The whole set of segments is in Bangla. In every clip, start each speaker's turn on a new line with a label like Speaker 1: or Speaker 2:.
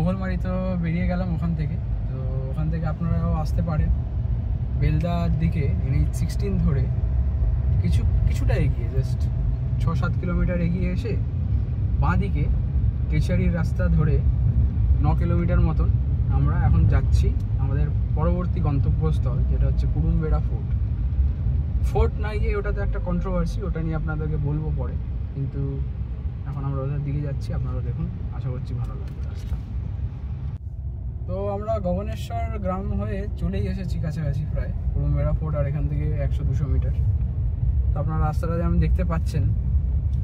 Speaker 1: মোগলমারি তো বেরিয়ে গেলাম ওখান থেকে। তো ওখান থেকে আপনারাও আসতে পারেন বেলদার দিকে NH-16 ধরে কিছুটা এগিয়ে, জাস্ট 6-7 কিলোমিটার এগিয়ে এসে বাঁ দিকে কেশিয়ারির রাস্তা ধরে 9 কিলোমিটার মতন আমরা এখন যাচ্ছি আমাদের পরবর্তী গন্তব্যস্থল, যেটা হচ্ছে কুরুমবেড়া ফোর্ট নাই যে ওটাতে একটা কন্ট্রোভার্সি, ওটা নিয়ে আপনাদেরকে বলবো পরে। কিন্তু এখন আমরা ওটার দিকে যাচ্ছি, আপনারা দেখুন, আশা করছি ভালো লাগবে রাস্তা। তো আমরা গগনেশ্বর গ্রাম হয়ে চলেই এসেছি কাছাকাছি প্রায় কুরুমবেড়া ফোর্ট, আর এখান থেকে 100-200 মিটার। তো আপনারা রাস্তাটা যেমন দেখতে পাচ্ছেন,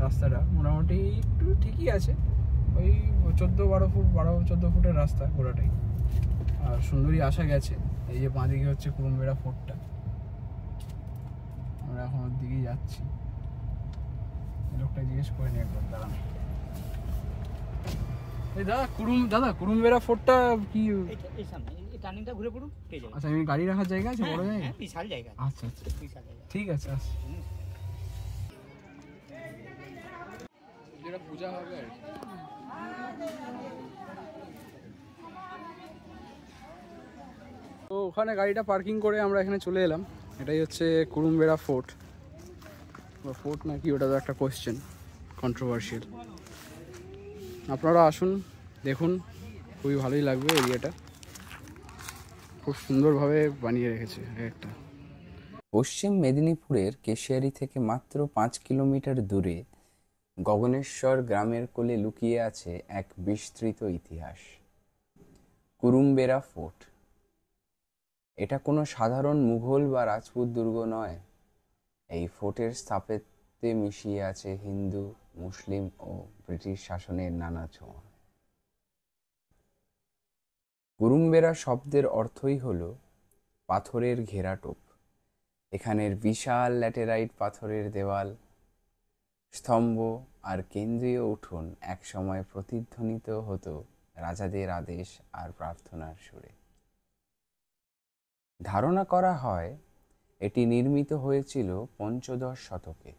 Speaker 1: রাস্তাটা মোটামুটি একটু ঠিকই আছে, ওই 14 ফুটের রাস্তা গোটাটাই। আর সুন্দরী আসা গেছে। এই যে বাঁদিকে হচ্ছে কুরুমবেড়া ফোর্টটা, আমরা এখন ওর দিকেই যাচ্ছি। লোকটা জিজ্ঞেস করে নি একবার, দাঁড়ান। এই দাদা কুরুমবেড়া ফোর্টটা কি
Speaker 2: এই সামনে এই টার্নিংটা ঘুরে পড়ুন, পেয়ে যাবেন।
Speaker 1: আচ্ছা, আমি গাড়ি রাখার জায়গা আছে, বড় জায়গা?
Speaker 2: বিশাল জায়গা।
Speaker 1: আচ্ছা আচ্ছা,
Speaker 2: বিশাল জায়গা,
Speaker 1: ঠিক আছে। যেটা পূজা হবে আর কি। তো ওখানে গাড়িটা পার্কিং করে আমরা এখানে চলে এলাম। এটাই হচ্ছে কুরুমবেড়া ফোর্ট, বা ফোর্ট নাকি ওটা তো একটা কোয়েশ্চেন, কন্ট্রোভার্সিয়াল। আপনারা আসুন, দেখুন, খুবই ভালোই লাগবে। এরিয়াটা খুব সুন্দরভাবে বানিয়ে রেখেছে একটা।
Speaker 3: পশ্চিম মেদিনীপুরের কেশিয়ারি থেকে মাত্র 5 কিলোমিটার দূরে গগনেশ্বর গ্রামের কোলে লুকিয়ে আছে এক বিস্তৃত ইতিহাস, কুরুমবেড়া ফোর্ট। এটা কোনো সাধারণ মুঘল বা রাজপুত দুর্গ নয়। এই ফোর্টের স্থাপত্যে মিশিয়ে আছে হিন্দু, মুসলিম ও ব্রিটিশ শাসনের নানা ছোঁয়া। কুরুমবেড়া শব্দের অর্থই হলো পাথরের ঘেরাটোপ। এখানের বিশাল ল্যাটেরাইট পাথরের দেওয়াল, স্তম্ভ আর কেন্দ্রীয় উঠোন একসময় প্রতিধ্বনিত হতো রাজাদের আদেশ আর প্রার্থনার সুরে। ধারণা করা হয় এটি নির্মিত হয়েছিল 15 শতকে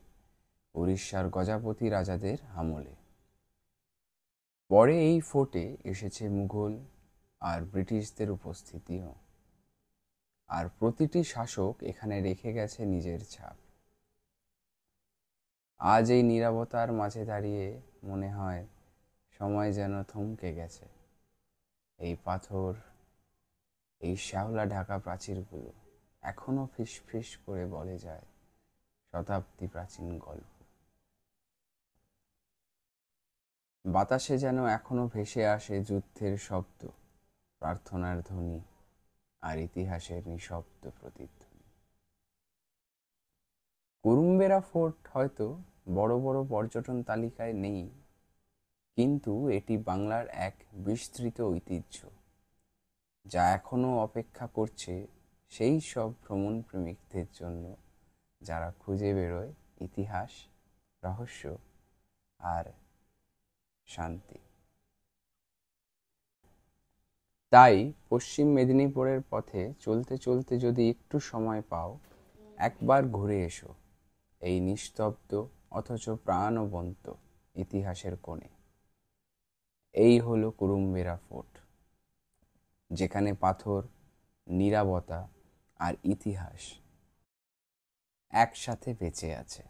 Speaker 3: উড়িষ্যার গজপতি রাজাদের আমলে। পরে এই ফোর্টে এসেছে মুঘল আর ব্রিটিশদের উপস্থিতিও, আর প্রতিটি শাসক এখানে রেখে গেছে নিজের ছাপ। আজ এই নীরবতার মাঝে দাঁড়িয়ে মনে হয় সময় যেন থমকে গেছে। এই পাথর, এই শ্যাওলা ঢাকা প্রাচীরগুলো এখনো ফিসফিস করে বলে যায় শতাব্দী প্রাচীন গল্প। বাতাসে যেন এখনো ভেসে আসে যুদ্ধের শব্দ, প্রার্থনার ধ্বনি আর ইতিহাসের নিঃশব্দ প্রতিধ্বনি। কুরুমবেড়া ফোর্ট হয়তো বড় বড় পর্যটন তালিকায় নেই, কিন্তু এটি বাংলার এক বিস্তৃত ঐতিহ্য, যা এখনো অপেক্ষা করছে সেই সব ভ্রমণ প্রেমিকদের জন্য যারা খুঁজে বেরোয় ইতিহাস, রহস্য আর শান্তি। তাই পশ্চিম মেদিনীপুরের পথে চলতে চলতে যদি একটু সময় পাও, একবার ঘুরে এসো এই নিস্তব্ধ অথচ প্রাণবন্ত ইতিহাসের কোণে। এই হলো কুরুমবেড়া ফোর্ট, যেখানে পাথর, নীরবতা আর ইতিহাস একসাথে বেঁচে আছে।